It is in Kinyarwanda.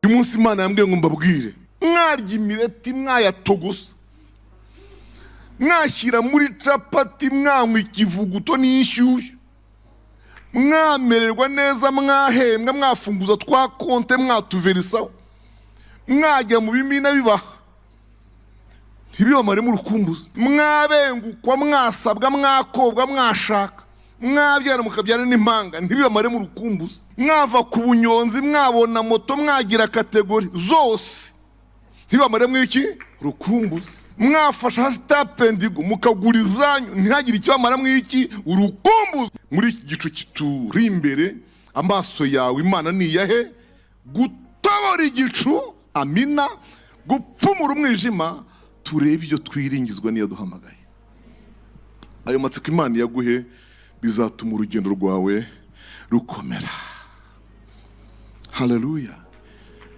uyu munsi Imana yambwiye ngo mbabwire, mwarya imireti mwayatogosa, mwashyira muri capati, mwanywa ikivuguto n'inshyushyu, mwamererwa neza, mwahembwa, mwafunguza twa konte, mwatuverisaho, mwajya mu bimina bibaha, ntibibamare mu rukumbuzi, mwabengukwa, mwasabwa, mwakobwa, mwashaka, mwabyara mukabyara n'impanga, ntibibamare mu rukumbuzi, mwava ku bunyonzi, mwabona moto, mwagira kategori zose, ntibibamare mu iki rukumbuzi, mwafasha hasitapendigo mukagura izanyu, ntihagire ikibamara mu iki urukumbuzi. Muri iki gicu kituri imbere, amaso yawe Imana ni iyahe? Gutobora igicu, amina, gupfumura umwijima, turebe ibyo twiringizwa niyo duhamagaye. Ayo matsiko Imana yaguhe bizatuma urugendo rwawe rukomera. Haleluya.